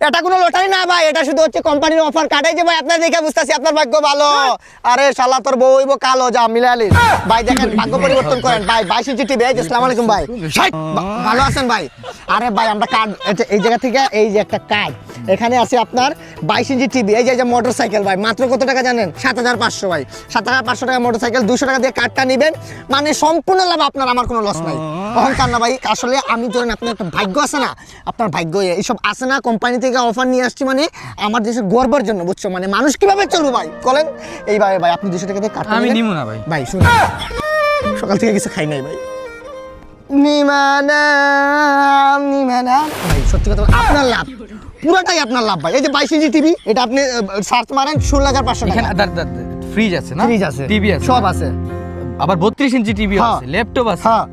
এটা কোনো লটারি না ভাই, এটা শুধু হচ্ছে কোম্পানির অফার কাটাই যে ভাই আপনার দেখে বুঝতেছি আপনার ভাগ্য ভালো। আরে শালা তোর বউ হইব কালো, যা মিলালি ভাই, দেখেন ভাগ্য পরিবর্তন করেন ভাই। 22 ইঞ্চি টিভি। আসসালামু আলাইকুম ভাই, ভালো আছেন ভাই? আরে ভাই আমরা কার্ড এই জায়গা থেকে, এই যে একটা কার্ড এখানে আছে আপনার 22 ইঞ্চি টিভি। এই যে মোটরসাইকেল ভাই, মাত্র কত টাকা জানেন? 7500 ভাই, 7500 টাকা মোটরসাইকেল। 200 টাকা দিয়ে কার্ডটা নেবেন, মানে সম্পূর্ণ লাভ আপনার, আমার কোনো লস নাই। অহংকার না ভাই, আসলে আমি ধরেন আপনার একটা ভাগ্য আছে না, আপনার ভাগ্য এইসব আছে না, কোম্পানি থেকে অফার নিয়ে আসছি, মানে আমার দেশের গর্বের জন্য, বুঝছো? মানে মানুষ কিভাবে চলবো ভাই বলেন? এইভাবে ভাই আপনি 200 টাকা দিয়ে কার্ডটা আমি নিব না ভাই। ভাই শুনুন, সকাল থেকে কিছু খাই নাই ভাই। নিমানা নিমানা ভাই, সত্যি কথা আপনার লাভ, পুরোটাই আপনার লাভ ভাই। এই যে 22 ইঞ্চি টিভি, এটা আপনি সার্চ মারেন 16,500 টাকা। ফ্রিজ আছে না? ফ্রিজ আছে, টিভি আছে, সব আছে। আবার 32 ইঞ্চি টিভি হ্যাঁ। আছে, ল্যাপটপ আছে। হ্যাঁ।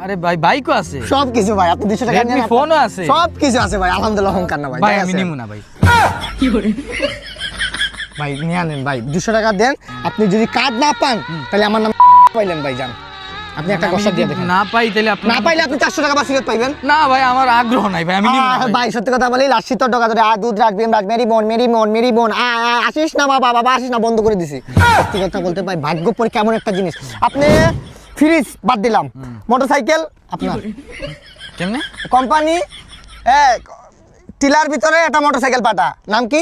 আরে ভাই বাইকও আছে, সব কিছু ভাই, আপনি 200 টাকা Redmi নিয়ে ফোনও আছে। সব কিছু আছে ভাই, আলহামদুলিল্লাহ, অহংকার না ভাই। ভাই যাই আমি আছে। নিব না ভাই। ভাই নিয়ে নেন ভাই, 200 টাকা দেন। আপনি যদি কার্ড না পান তাহলে আমার নাম পাইলেন ভাই, যান আপনি একটা আমি কষা দিয়ে যদি দেখেন। না পাই তাহলে আপনি না পাইলে আপনি 400 টাকা বা ফেরত পাইবেন। না ভাই, আমার আগ্রহ নাই ভাই, আমি নিব না ভাই। ভাই সত্যি কথা বলি, লাস্ট তোর টাকা ধরে দুধ রাখবি, মেরি বোন মেরি বোন মেরি বোন, আসিস না বাবা, বাবা আসিস না, বন্ধ করে দিছি। সত্যি কথা বলতে ভাই, ভাগ্য পরীক্ষা এমন একটা জিনিস। আপনি ফ্রিজ বাদ দিলাম, মোটরসাইকেল আপনার কেমনে? কোম্পানি টিলার ভিতরে একটা মোটরসাইকেল পাঠা, নাম কি?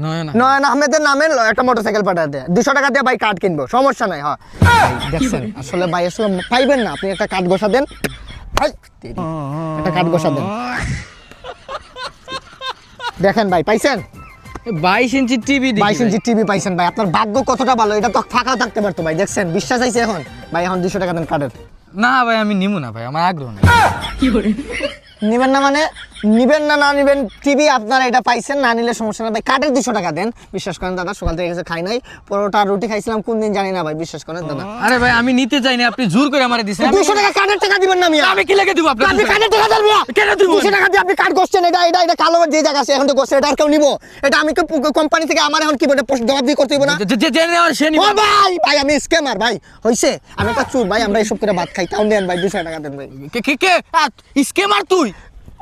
নয়ন নয়ন আহমেদের নামে একটা মোটরসাইকেল পাঠাতে 200 টাকা দিয়ে ভাই কার্ড কিনবো, সমস্যা নাই। হ্যাঁ দেখছেন, আসলে ভাই আসলে পাইবেন না, আপনি একটা কার্ড ঘষা দেন ভাই, একটা কার্ড ঘষা দেন, দেখেন ভাই পাইছেন? 22 ইঞ্চি টিভি 22 ইঞ্চি টিভি পাইছেন ভাই, আপনার ভাগ্য কতটা ভালো, এটা তো ফাঁকা থাকতে পারতো ভাই, দেখছেন? বিশ্বাস আছে এখন ভাই? এখন 200 টাকা দেন কার্ডের। না ভাই আমি নিব না ভাই, আমার আগ্রহ নাই। নিবেন না মানে নিবেন না, না নিবেন টিভি আপনারা এটা পাইছেন, না নিলে সমস্যা না ভাই, কার্ডের 200 টাকা দেন। বিশ্বাস করেন দাদা, সকাল থেকে কিছু খাই নাই, পরোটা রুটি খাইছিলাম কোন দিন জানি না ভাই, বিশ্বাস করেন দাদা। আরে ভাই আমি নিতে চাই না, আপনি জোর করে আমারে দিছেন। 200 টাকা কার্ডের টাকা দিবেন না মিয়া? আমি কি লেগে দিব আপনাকে? আপনি কার্ডের টাকা দেন মিয়া? কেন দিব? 200 টাকা দিয়ে আপনি কার্ড করছেন, এটা কালো যে জায়গা আছে এখন তো করছে, এটা আর কেউ নিবো? এটা আমি কোম্পানি থেকে আমার এখন কি বলে জবাব দিয়ে করতে হইব না? যে নেওয়ার সে নিব। ও ভাই, ভাই আমি স্ক্যামার ভাই, হইছে? আমি একটা চুর ভাই, আমরা এসব করে ভাত খাই, তাও দেন ভাই 200 টাকা দেন ভাই। কে স্কেমার তুই?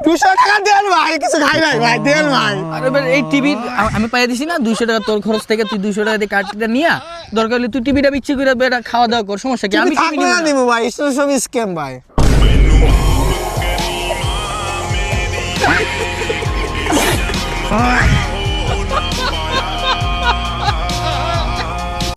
200 টাকা দেন ভাই, কিছু খাই নাই ভাই, দেন ভাই। আরে ভাই এই টিভি আমি পাইয়া দিছি না 200 টাকা তোর খরচ থেকে, তুই 200 টাকা দিয়ে কার্ডটা নিয়া দরকার হলে তুই টিভিটা বিক্রি করে বেটা খাওয়া দাওয়া কর, সমস্যা কি? আমি টিভি থাকলে নিব না না। নিবো ভাই, এসব সব স্ক্যাম ভাই।